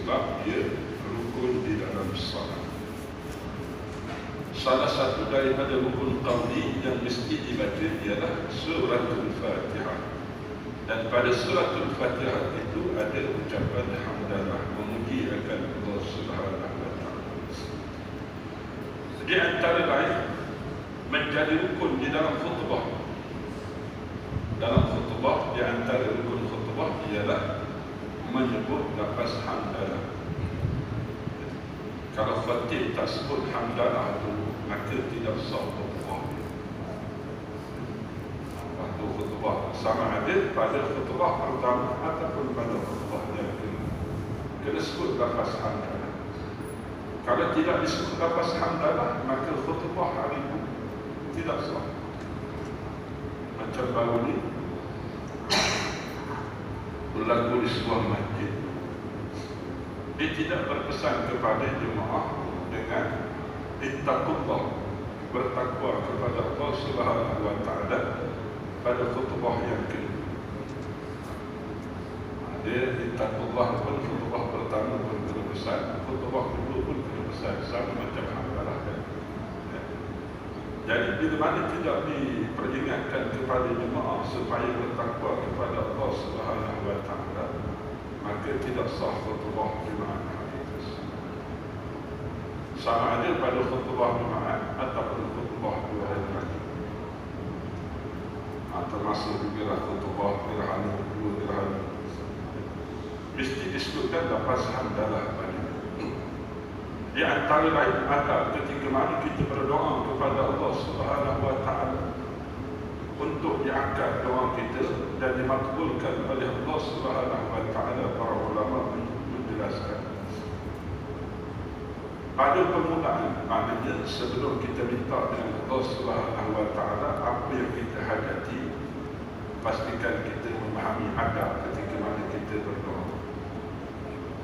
sebab dia rukun di dalam salat. Salah satu daripada rukun qauli yang mesti dibaca ialah suratul Fatihah. Dan pada suratul Fatihah itu ada ucapan hamdalah, memuji akan Allah Subhanahu wa taala. Di antara lain menjadi rukun di dalam khutbah. Dalam khutbah, di antara rukun khutbah ialah menyebut lafaz hamdalah. Kalau khatib tak sebut hamdalah itu, maka tidak sah khutbah. Waktu khutbah sama ada pada khutbah pertama ataupun pada khutbah yang kedua, kena sebut lafaz hamdalah. Kalau tidak disebut lafaz hamdalah, maka khutbah hari itu tidak sah. Macam baru ni berlaku di sebuah masjid, dia tidak berpesan kepada jemaah dengan ittaqullah, bertakwa kepada Allah Subhanahu wa taala pada khutbah yang kedua. Dia ittaqullah pun khutbah pertama pun kena pesan, khutbah kedua pun kena pesan, sama macam hamdalah kan. Jadi bila mana tidak diperingatkan kepada jemaah supaya bertakwa kepada Allah Subhanahu wa taala, maka tidak sah khutbah Jumaat hari itu. Sama ada pada khutbah Jumaat ataupun khutbah dua hari lagi. Termasuk juga khutbah gerhana dua gerhana. Mesti disebutkan lafaz hamdalah pada. Di antara lain ada ketika mana kita berdoa kepada Allah Subhanahu wa taala untuk diangkat doa kita dan dimakbulkan oleh Allah Subhanahu wa taala. Para ulama menjelaskan pada permulaan, maknanya sebelum kita minta dengan Allah Subhanahu wa taala apa yang kita hajati, pastikan kita memahami adab ketika mana kita berdoa.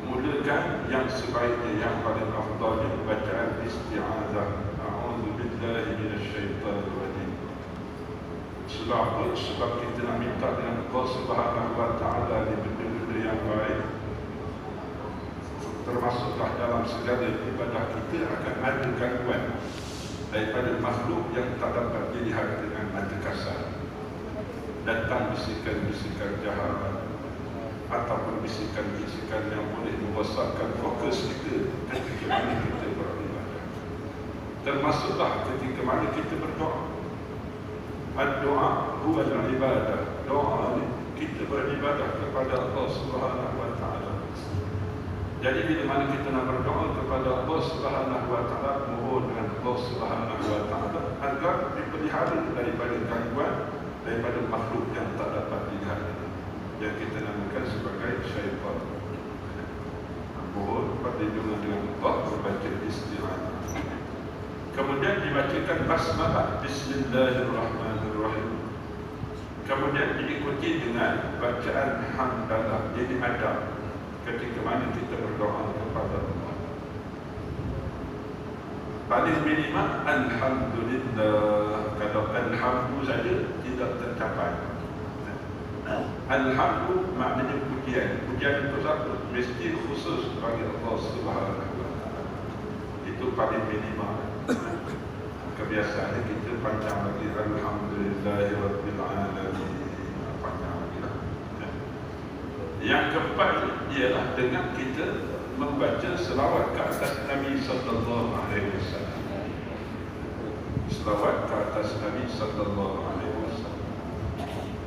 Mulakan yang sebaiknya, yang paling afdalnya bacaan isti'azah, a'udzu billahi minasyaitanir rajim. Sebab apa? Sebab kita nak minta dengan Allah Subhanahu wa taala di benda-benda yang baik. Termasuklah dalam segala ibadah kita akan ada gangguan daripada makhluk yang tak dapat dilihat dengan mata kasar. Datang bisikan-bisikan jahat ataupun bisikan-bisikan yang boleh merosakkan fokus kita ketika mana kita beribadah. Termasuklah ketika mana kita berdoa. Doa huwa al-ibadah. Doa ni kita beribadah kepada Allah Subhanahu wa taala. Jadi bila mana kita nak berdoa kepada Allah Subhanahu wa taala, mohon dengan Allah Subhanahu wa taala agar dipelihara daripada gangguan daripada makhluk yang tak dapat dilihat, yang kita namakan sebagai syaitan. Mohon perlindungan dengan Allah, membaca isti'anah. Kemudian dibacakan basmalah, bismillahirrahmanirrahim. Kemudian diikuti dengan bacaan hamdalah. Jadi adab ketika mana kita berdoa kepada Allah. Paling minimal alhamdulillah. Kalau alhamdu saja tidak tercapai. Alhamdu maknanya pujian. Pujian itu satu, mesti khusus bagi Allah Subhanahu wa taala. Itu paling minimal. Kebiasaannya kita panjang lagi, alhamdulillahirabbil alamin, panjang lagi lah. Yang keempat ialah dengan kita membaca selawat ke atas Nabi sallallahu alaihi wasallam. Selawat ke atas Nabi sallallahu alaihi wasallam.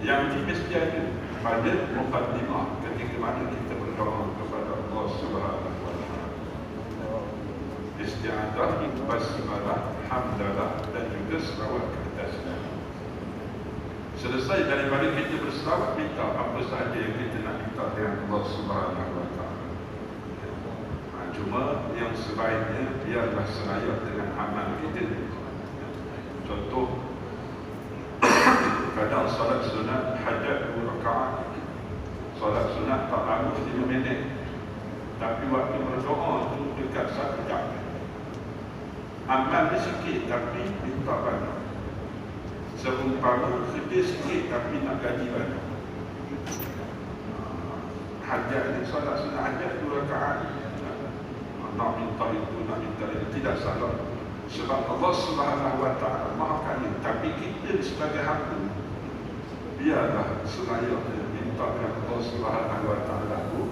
Yang ini mesti ada pada muqaddimah ketika mana kita berdoa kepada Allah Subhanahu wa taala. Isti'adah, basmalah, hamdalah dan juga selawat ke atas Nabi. Selesai daripada kita berselawat, minta apa sahaja yang kita nak minta dengan Allah Subhanahu wa taala. Cuma yang sebaiknya biarlah seraya dengan amal kita. Contoh, kadang salat sunat hajat 2 rakaat. Salat sunat tak lama 5 minit. Tapi waktu berdoa tu dekat 1 jam. Amal dia sikit tapi minta banyak. Seumpama kerja sikit tapi nak gaji banyak. Hajat ni, salat sunat hajat 2 rakaat. nak minta itu, nak minta itu, tidak salah. Sebab Allah Subhanahu Wa Taala Maha Kaya. Tapi kita sebagai hamba, biarlah selayaknya minta dengan Allah Subhanahu Wa Taala itu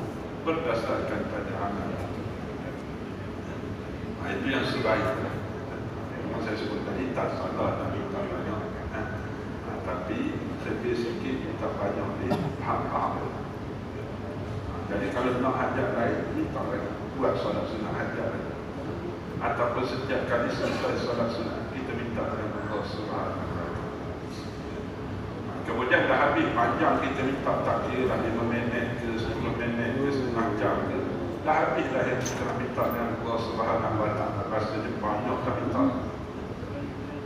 berdasarkan pada amal. Itu yang sebaiknya. Memang saya sebut tadi tak salah nak minta banyak, tapi lebih sikit minta banyak di hak-hak. Jadi kalau nak hajat lain, minta lagi buat solat sunat hajat lagi. Ataupun setiap kali selesai solat sunat, kita minta dengan Allah Subhanahu Wa Taala. Kemudian dah habis panjang kita minta, tak kira dah 5 minit ke 10 minit ke setengah jam ke, dah habis dah yang kita nak minta dengan Allah Subhanahu Wa Taala. Rasanya banyak tak minta.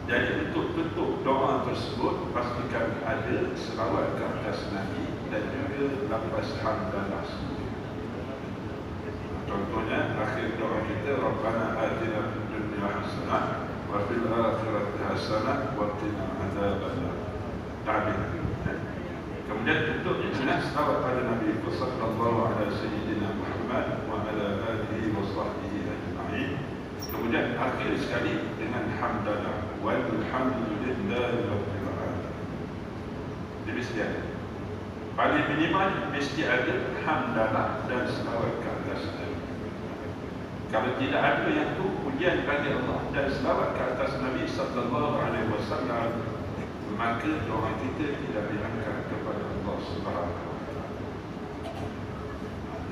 Jadi untuk tutup doa tersebut, pastikan ada selawat ke atas Nabi dan juga lafaz hamdalah. Contohnya akhir doa kita, Rabbana atina fid dunya hasanah wa fil akhirati hasanah wa qina adzabannar. Kemudian tutupnya dengan selawat pada Nabi sallallahu alaihi sayyidina Muhammad wa ala alihi wa sahbihi ajma'in. Kemudian akhir sekali dengan hamdalah walhamdulillahi rabbil alamin. Demikian. Paling minimal mesti ada hamdalah dan selawat ke atas Nabi. Kalau tidak ada yang tu, pujian bagi Allah dan selawat ke atas Nabi sallallahu alaihi wasallam, maka doa kita tidak diangkat kepada Allah Subhanahu Wa Taala.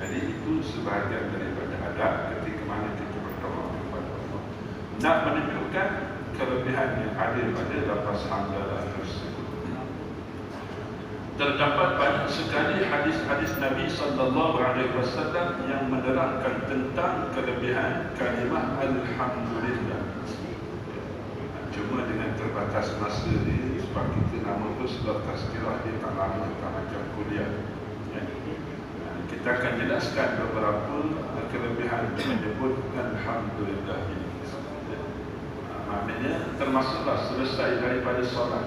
Jadi itu sebahagian daripada adab ketika mana kita berdoa kepada Allah. Nak menunjukkan kelebihan yang ada pada lafaz hamdalah tersebut. Terdapat banyak sekali hadis-hadis Nabi sallallahu alaihi wasallam yang menerangkan tentang kelebihan kalimah alhamdulillah. Cuma dengan terbatas masa ni, sebab kita nama tu sudah tazkirah, dia tak lama, tak macam kuliah. Kita akan jelaskan beberapa kelebihan menyebut alhamdulillah ini. Maknanya termasuklah selesai daripada solat,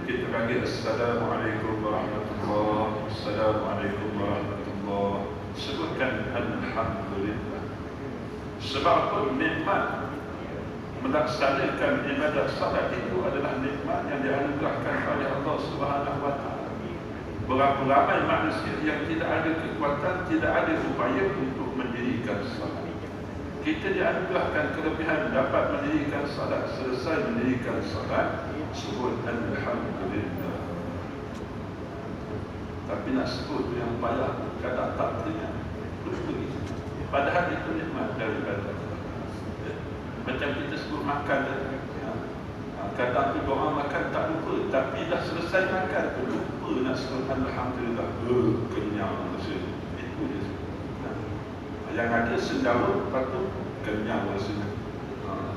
kita panggil Assalamualaikum warahmatullahi, Assalamualaikum warahmatullahi, sebutkan alhamdulillah. Sebab apa? Nikmat melaksanakan ibadat salat itu adalah nikmat yang dianugerahkan oleh Allah Subhanahu Wa Taala. Berapa ramai manusia yang tidak ada kekuatan, tidak ada upaya untuk mendirikan salat. Kita dianugerahkan kelebihan dapat mendirikan salat. Selesai mendirikan salat, sebut alhamdulillah. Tapi nak sebut yang payah, kadang tak teringat, begitu. Padahal itu nikmat daripada Allah. Macam kita sebut makan, kadang tu doa makan tak lupa, tapi dah selesai makan tu lupa nak sebut alhamdulillah. Kenyang rasanya. Itu dia sebut. Yang ada sendawa, lepas tu kenyang rasanya.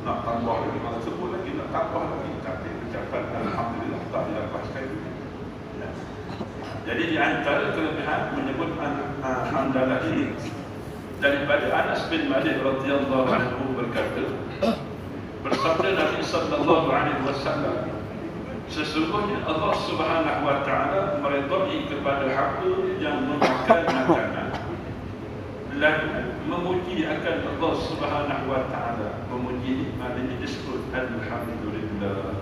Nak tambah lagi, nak sebut lagi, nak tambah lagi, tapi ucapan alhamdulillah tak dilepaskan juga. Jadi di antara kelebihan menyebut hamdalah ini, daripada Anas bin Malik radhiyallahu anhu berkata, bersabda Nabi sallallahu alaihi wasallam, sesungguhnya Allah Subhanahu Wa Taala meridai kepada hamba yang memakan makanan lalu memuji akan Allah Subhanahu Wa Taala. Memuji maknanya disebut alhamdulillah.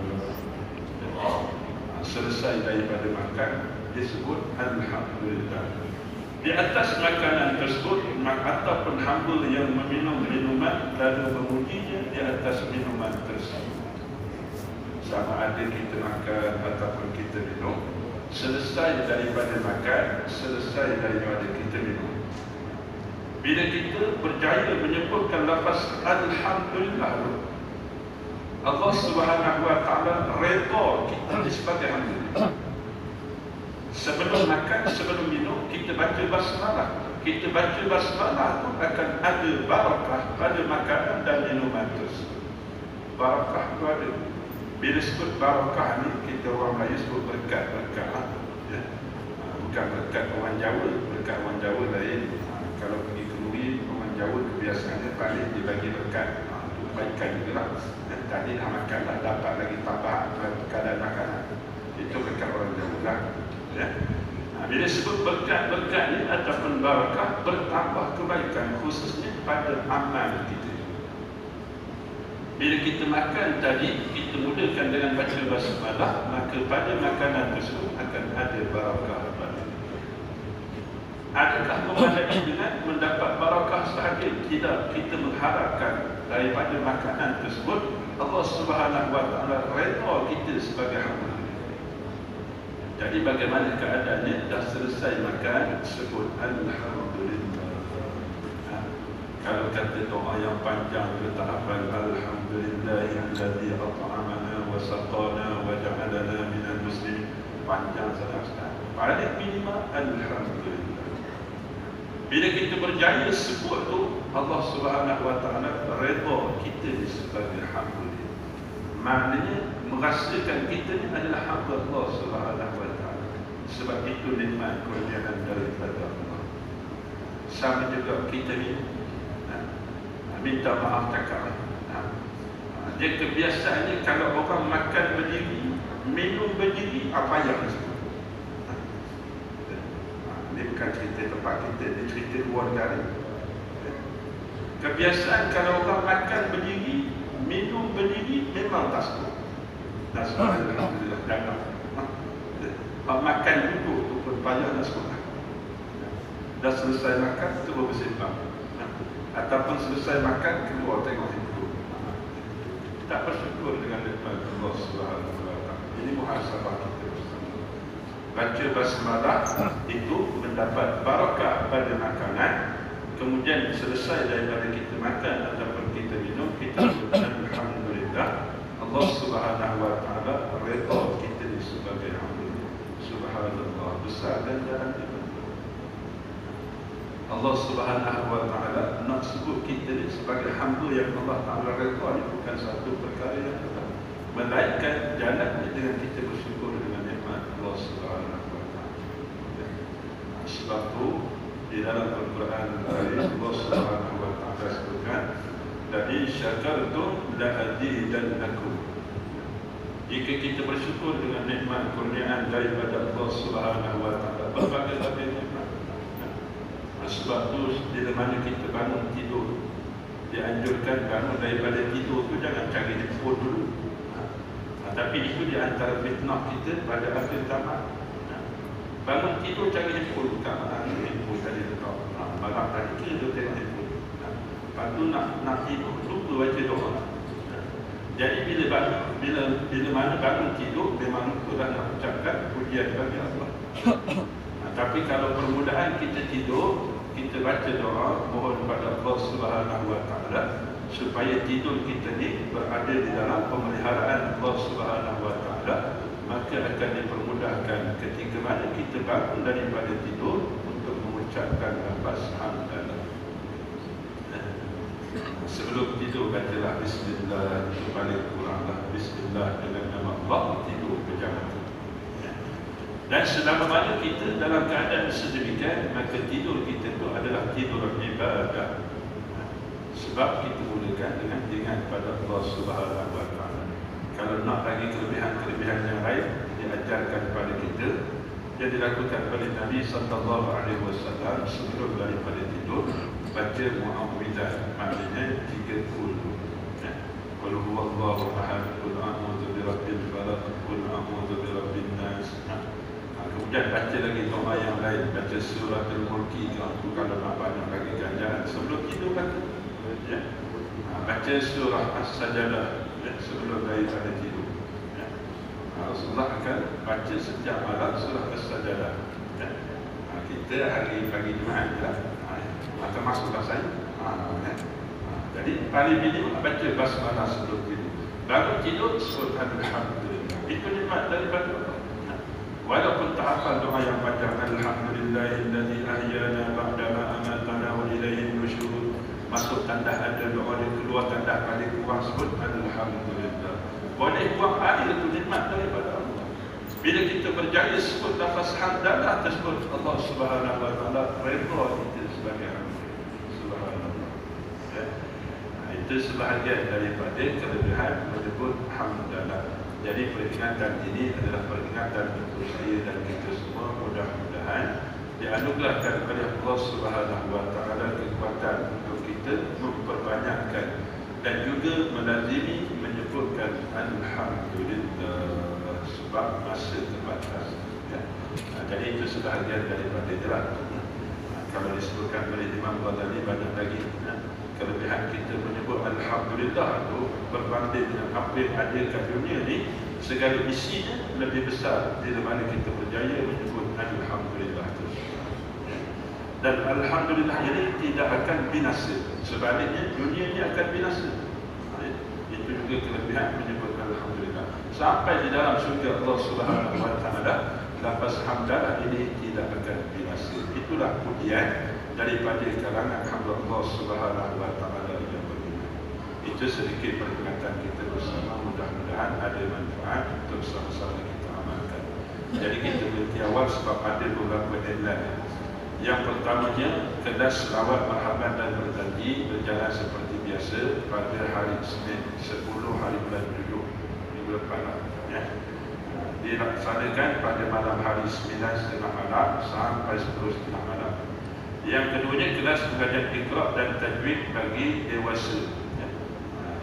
Selesai daripada makan disebut alhamdulillah. Di atas makanan tersebut, ataupun hamba yang meminum minuman lalu memujinya di atas minuman tersebut. Sama ada kita makan ataupun kita minum, selesai daripada makan, selesai daripada kita minum, bila kita berjaya menyebutkan lafaz alhamdulillah, Allah Subhanahu Wa Taala redha kita sebagai hamba. Sebelum makan, sebelum minum, kita baca basmalah. Kita baca basmalah itu akan ada barakah pada makanan dan minuman tersebut. Barakah itu ada. Bila sebut barakah ni, kita orang Melayu sebut berkat-berkat. Ya. Bukan berkat orang Jawa. Berkat orang Jawa lain. Kalau pergi ke Nuri, orang Jawa kebiasaannya paling dibagi berkat. Itu kebaikan juga lah. Tadi dah makan lah, dapat lagi tambahan keadaan makanan. Itu berkat orang Jawa lah. Ya. Bila sebut berkat-berkat ni ataupun barakah, bertambah kebaikan khususnya pada amal kita. Bila kita makan tadi, kita mulakan dengan baca basmalah, maka pada makanan tersebut akan ada barakah pada. Adakah memadai dengan mendapat barakah sahaja? Tidak, kita mengharapkan daripada makanan tersebut Allah Subhanahu wa taala redha kita sebagai hamba. Jadi bagaimana keadaannya? Dah selesai makan, sebut alhamdulillah. Kalau kata doa yang panjang kita hafal alhamdulillahilladzi at'amana wa saqana wa ja'alana minal muslimin. Panjang sangat. Paling minimal alhamdulillah. Bila kita berjaya sebut tu, Allah Subhanahu wa taala redha kita sebagai hamba. Maknanya merasakan kita ni adalah hamba Allah Subhanahu wa taala. Sebab itu nikmat kurniaan daripada Allah. Sama juga kita ni minta maaf cakap. Dia kebiasaannya kalau orang makan berdiri, minum berdiri, apa yang disebut. Ini bukan cerita tempat kita, ini cerita luar negara. Kebiasaan kalau orang makan berdiri, minum berdiri, memang tak sebut. Tak sebut, alhamdulillah, jangan. Makan duduk tu pun payah nak sebut. Dah selesai makan, terus bersembang. Ataupun selesai makan, keluar tengok hidup. Tak bersyukur dengan nikmat Allah Subhanahu wa taala. Ini muhasabah kita bersama. Baca basmalah itu mendapat barakah pada makanan. Kemudian selesai daripada kita makan ataupun kita minum, kita alhamdulillah, Allah Subhanahu wa taala redha kita sebagai hamba. Subhanallah, besar dan jalan kita. Allah Subhanahu wa taala nak sebut kita ni sebagai hamba yang Allah Taala redha ni bukan satu perkara yang mudah. Melainkan jalan dengan kita bersyukur dengan nikmat Allah Subhanahu wa taala. Sebab tu di dalam Al-Quran Allah Subhanahu wa taala sebutkan, "La in syakartum la azidannakum." Jika kita bersyukur dengan nikmat kurniaan daripada Allah Subhanahu wa taala, berbagai nikmat. Sebab tu bila mana kita bangun tidur, dianjurkan bangun daripada tidur tu jangan cari handphone dulu. Tapi itu di antara fitnah kita pada akhir zaman. Bangun tidur cari handphone, kat mana handphone tadi letak. Malam tadi kita tengok handphone. Lepas tu nak tidur, lupa baca doa. Jadi bila mana bangun tidur, memang sudah nak ucapkan pujian bagi Allah. Tapi kalau permudahan kita tidur, kita baca doa, mohon kepada Allah Subhanahu wa taala supaya tidur kita ni berada di dalam pemeliharaan Allah Subhanahu wa taala, maka akan dipermudahkan ketika mana kita bangun daripada tidur untuk mengucapkan lafaz hamdalah. Sebelum tidur bacalah bismillah, itu paling kuranglah bismillah dengan nama Allah, tidur berjamaah. Dan selama mana kita dalam keadaan sedemikian, maka tidur kita itu adalah tidur ibadah. Sebab kita mulakan dengan ingat pada Allah Subhanahu wa taala. Kalau nak lagi kelebihan-kelebihan yang lain diajarkan kepada kita, yang dilakukan oleh Nabi sallallahu alaihi wasallam sebelum daripada tidur, baca muawwidzah, maknanya 3 qul. Qul huwallahu ahad, qul a'udzu birabbil falaq, qul a'udzu birabbin nas. Kemudian baca lagi doa yang lain, baca surah Al-Mulki kalau nak banyak lagi ganjaran sebelum tidur baca. Baca surah As-Sajdah sebelum daripada tidur. Rasulullah akan baca setiap malam surah As-Sajdah. Kita hari pagi Jumaat maka masuklah saya. Jadi paling minimum baca basmalah sebelum tidur. Baru tidur sebut alhamdulillah. Itu nikmat daripada Allah. Walaupun tak hafal doa yang panjang, alhamdulillahilladzi ahyana ba'dama amatana wa ilaihin nusyur. Masuk tandah ada doa dia, keluar tandah paling kurang sebut alhamdulillah. Boleh buang air itu nikmat daripada Allah. Bila kita berjaya sebut lafaz hamdalah tersebut, Allah Subhanahu wa taala redha kita sebagai hamba. Subhanallah. Itu sebahagian daripada kelebihan menyebut hamdalah. Jadi peringatan ini adalah peringatan untuk saya dan kita semua. Mudah-mudahan dianugerahkan oleh Allah Subhanahu wa taala kekuatan untuk kita memperbanyakkan dan juga melazimi menyebutkan alhamdulillah sebab masa terbatas. Ya. Jadi itu sebahagian daripada jelas. Kalau disebutkan oleh Imam Ghazali banyak lagi. Kelebihan kita menyebut alhamdulillah itu berbanding dengan apa yang ada kat dunia ni, segala isinya lebih besar bila mana kita berjaya menyebut alhamdulillah itu. Dan alhamdulillah ini tidak akan binasa. Sebaliknya dunia ini akan binasa. Itu juga kelebihan menyebut alhamdulillah. Sampai di dalam surga Allah Subhanahu wa taala, lafaz hamdalah ini tidak akan binasa. Itulah pujian daripada kalangan hamba Allah Subhanahu wa taala yang beriman. Itu sedikit peringatan kita bersama, mudah-mudahan ada manfaat untuk sama-sama kita amalkan. Jadi kita berhenti awal sebab ada beberapa headline. Yang pertamanya, kelas selawat marhaban dan berjanji berjalan seperti biasa pada hari Isnin 10 hari bulan 7 minggu depan. Ya. Dilaksanakan pada malam hari 9.30 malam sampai 10.30 malam. Yang keduanya, kelas pengajian Iqra' dan tajwid bagi dewasa. Ya.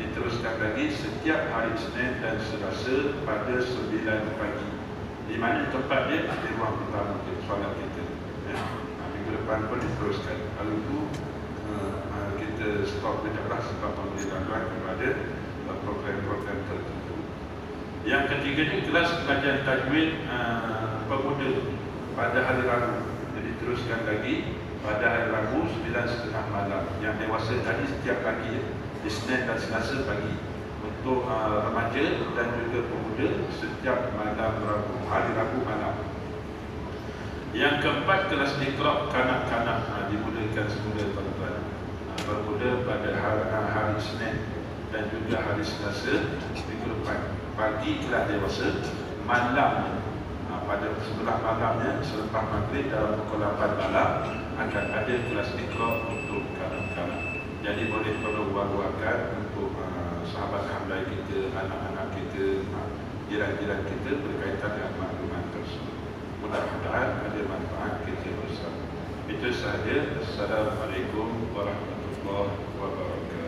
Diteruskan lagi setiap hari Isnin dan Selasa pada 9 pagi. Di mana tempat dia? Di ruang utama solat kita. Ya. Minggu depan pun diteruskan. Lalu itu kita stop kejaplah sebab memberi bantuan kepada program-program tertentu. Yang ketiganya, kelas pengajian tajwid pemuda pada hari Rabu. Jadi teruskan lagi pada hari Rabu 9.30 malam. Yang dewasa tadi setiap pagi, Isnin dan Selasa pagi. Untuk remaja dan juga pemuda setiap malam Rabu, hari Rabu malam. Yang keempat, kelas Iqra' kanak-kanak dimulakan semula tuan-tuan. Bermula pada hari Isnin dan juga hari Selasa minggu depan. Pagi kelas dewasa, malam pada sebelah malamnya selepas maghrib dalam pukul 8 malam akan ada kelas Iqra' untuk kanak-kanak. Jadi boleh perlu wawakan untuk sahabat hamdai kita, anak-anak kita, jiran-jiran kita berkaitan dengan maklumat tersebut. Mudah-mudahan ada manfaat kita bersama. Itu sahaja. Assalamualaikum warahmatullahi wabarakatuh.